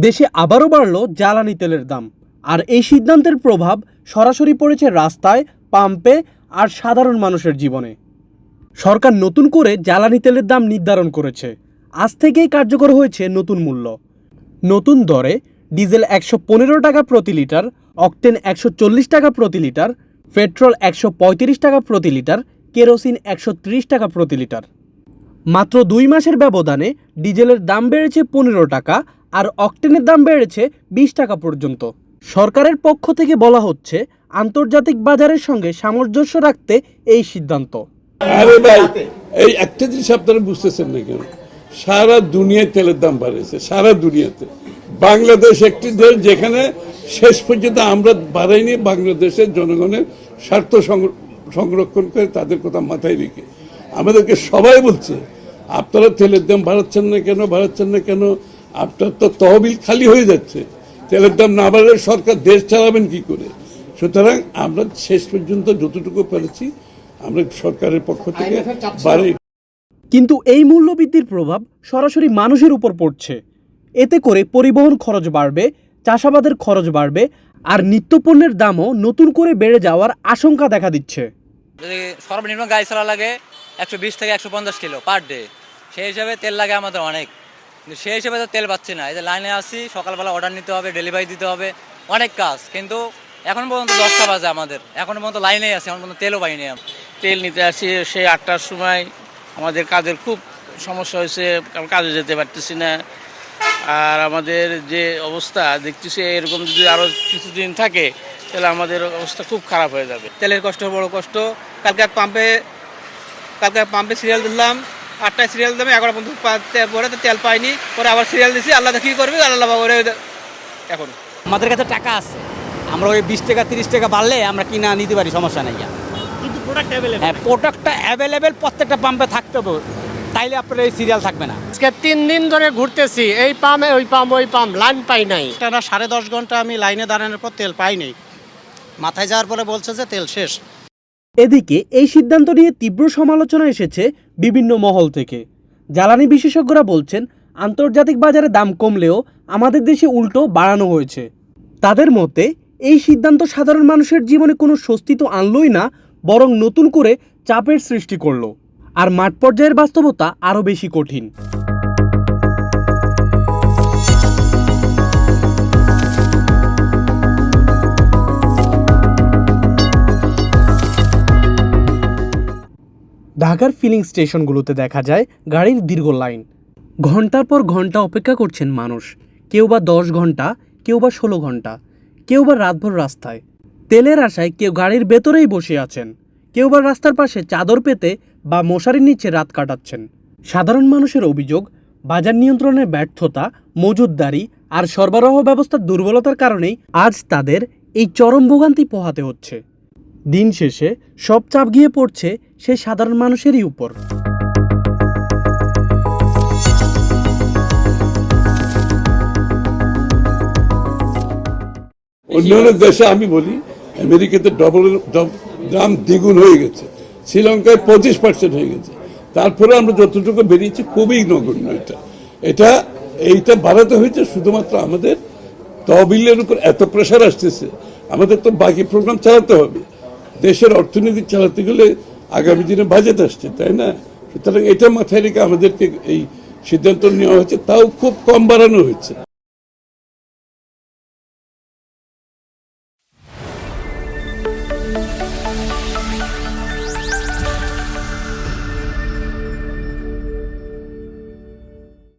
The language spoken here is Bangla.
দেশে আবারও বাড়ল জ্বালানি তেলের দাম। আর এই সিদ্ধান্তের প্রভাব সরাসরি পড়েছে রাস্তায়, পাম্পে আর সাধারণ মানুষের জীবনে। সরকার নতুন করে জ্বালানি তেলের দাম নির্ধারণ করেছে। আজ থেকেই কার্যকর হয়েছে নতুন মূল্য। নতুন দরে ডিজেল 115 টাকা প্রতি লিটার, অকটেন 140 টাকা প্রতি লিটার, পেট্রোল 135 টাকা প্রতি লিটার, কেরোসিন 130 টাকা প্রতি লিটার। মাত্র 2 মাসের ব্যবধানে ডিজেলের দাম বেড়েছে 15 টাকা আর অকটেনের দাম বেড়েছে 20 টাকা পর্যন্ত। সরকারের পক্ষ থেকে বলা হচ্ছে আন্তর্জাতিক বাজারের সঙ্গে সামঞ্জস্য রাখতে এই সিদ্ধান্ত। আরে ভাই, এই একটা জিনিস আপনারা বুঝতেছেন না কেন? সারা দুনিয়ায় তেলের দাম বাড়েছে, সারা দুনিয়াতে। বাংলাদেশ একটি দেশ যেখানে শেষ পর্যন্ত আমরা বাড়াইনি, বাংলাদেশের জনগণের স্বার্থ সংরক্ষণ করে তাদের কথা মাথায় রেখে আমাদেরকে সবাই বলছে আপনারা তেলের দাম বাড়াচ্ছেন না কেন? আপনার তো তহবিল খালি হয়ে যাচ্ছে। তেলের দাম না বাড়লে সরকার দেশ চালাবেন কি করে? সুতরাং আমরা শেষ পর্যন্ত যতটুকু পেরেছি আমরা সরকারের পক্ষ থেকে বাড়াই। কিন্তু এই মূল্যবৃদ্ধির প্রভাব সরাসরি মানুষের উপর পড়ছে। এতে করে পরিবহন খরচ বাড়বে, চাষাবাদের খরচ বাড়বে আর নিত্যপণ্যের দামও নতুন করে বেড়ে যাওয়ার আশঙ্কা দেখা দিচ্ছে। যদি সর্বনিম্ন গাড়ি চলা লাগে 120 থেকে 150 কিলো পার ডে, সেই হিসাবে তেল লাগে আমাদের অনেক, কিন্তু সেই হিসাবে তো তেল পাচ্ছি না। এই যে লাইনে আসি, সকালবেলা অর্ডার নিতে হবে, ডেলিভারি দিতে হবে, অনেক কাজ, কিন্তু এখন পর্যন্ত 10টা বাজে আমাদের, এখন পর্যন্ত লাইনেই আছে, এখন পর্যন্ত তেলও পাইনি। তেল নিতে আসি সেই 8টার সময়, আমাদের কাজের খুব সমস্যা হয়েছে, কাজে যেতে পারতেছি না। আর আমাদের যে অবস্থা দেখতেছি এরকম যদি আরও কিছুদিন থাকে তাহলে আমাদের অবস্থা খুব খারাপ হয়ে যাবে। তেলের কষ্ট বড় কষ্ট। কালকে পাম্পে সিরিয়াল দিলাম, 8টায় সিরিয়াল দেবে, 11 পর্যন্ত পরে তো তেল পাইনি, পরে আবার সিরিয়াল দিছি। আল্লাহ কী করবে, আল্লাহ করে। এখন আমাদের কাছে টাকা আছে, আমরা ওই 20 টাকা 30 টাকা বাড়লে আমরা কিনা নিতে পারি, সমস্যা নেই। কিন্তু প্রোডাক্টটা অ্যাভেলেবেল প্রত্যেকটা পাম্পে থাকতে হবে, তাইলে আপনার এই সিরিয়াল থাকবে না। আজকে 3 দিন ধরে ঘুরতেছি, এই পাম্প ওই পাম্প, লাইন পাই নাই। টানা 10.5 ঘন্টা আমি লাইনে দাঁড়ানোর পর তেল পাইনি। মাথায় যাওয়ার পরে বলছে যে তেল শেষ। এদিকে এই সিদ্ধান্ত নিয়ে তীব্র সমালোচনা এসেছে বিভিন্ন মহল থেকে। জ্বালানি বিশেষজ্ঞরা বলছেন আন্তর্জাতিক বাজারে দাম কমলেও আমাদের দেশে উল্টো বাড়ানো হয়েছে। তাদের মতে এই সিদ্ধান্ত সাধারণ মানুষের জীবনে কোনো স্বস্তি তো আনলই না, বরং নতুন করে চাপের সৃষ্টি করলো। আর মাঠ পর্যায়ের বাস্তবতা আরও বেশি কঠিন। ঢাকার ফিলিং স্টেশনগুলোতে দেখা যায় গাড়ির দীর্ঘ লাইন। ঘন্টার পর ঘন্টা অপেক্ষা করছেন মানুষ, কেউ বা 10 ঘন্টা, কেউ বা 16 ঘন্টা, কেউ বা রাতভর রাস্তায়। তেলের আশায় কেউ গাড়ির ভেতরেই বসে আছেন, কেউ বা রাস্তার পাশে চাদর পেতে বা মশারির নিচে রাত কাটাচ্ছেন। সাধারণ মানুষের অভিযোগ, বাজার নিয়ন্ত্রণের ব্যর্থতা, মজুতদারি আর সরবরাহ ব্যবস্থার দুর্বলতার কারণেই আজ তাদের এই চরম ভোগান্তি পোহাতে হচ্ছে। দিন শেষে সব চাপ গিয়ে পড়ছে সেই সাধারণ মানুষেরই উপর। অন্যান্য দেশে আমি বলি, আমেরিকাতে দাম দ্বিগুণ হয়ে গেছে, শ্রীলঙ্কায় 25% হয়ে গেছে। তারপরে আমরা যতটুকু বেরিয়েছি খুবই নগণ্য। এইটা বাড়াতে হয়েছে শুধুমাত্র আমাদের তহবিলের উপর এত প্রেশার আসতেছে। আমাদের তো বাকি প্রোগ্রাম চালাতে হবে, দেশের অর্থনীতি চালাতে গেলে আগামী দিনে বাজেট আসছে, তাই না? সুতরাং এটা মাথায় রেখে আমাদেরকে এই সিদ্ধান্ত নেওয়া হয়েছে, তাও খুব কম বাড়ানো হয়েছে।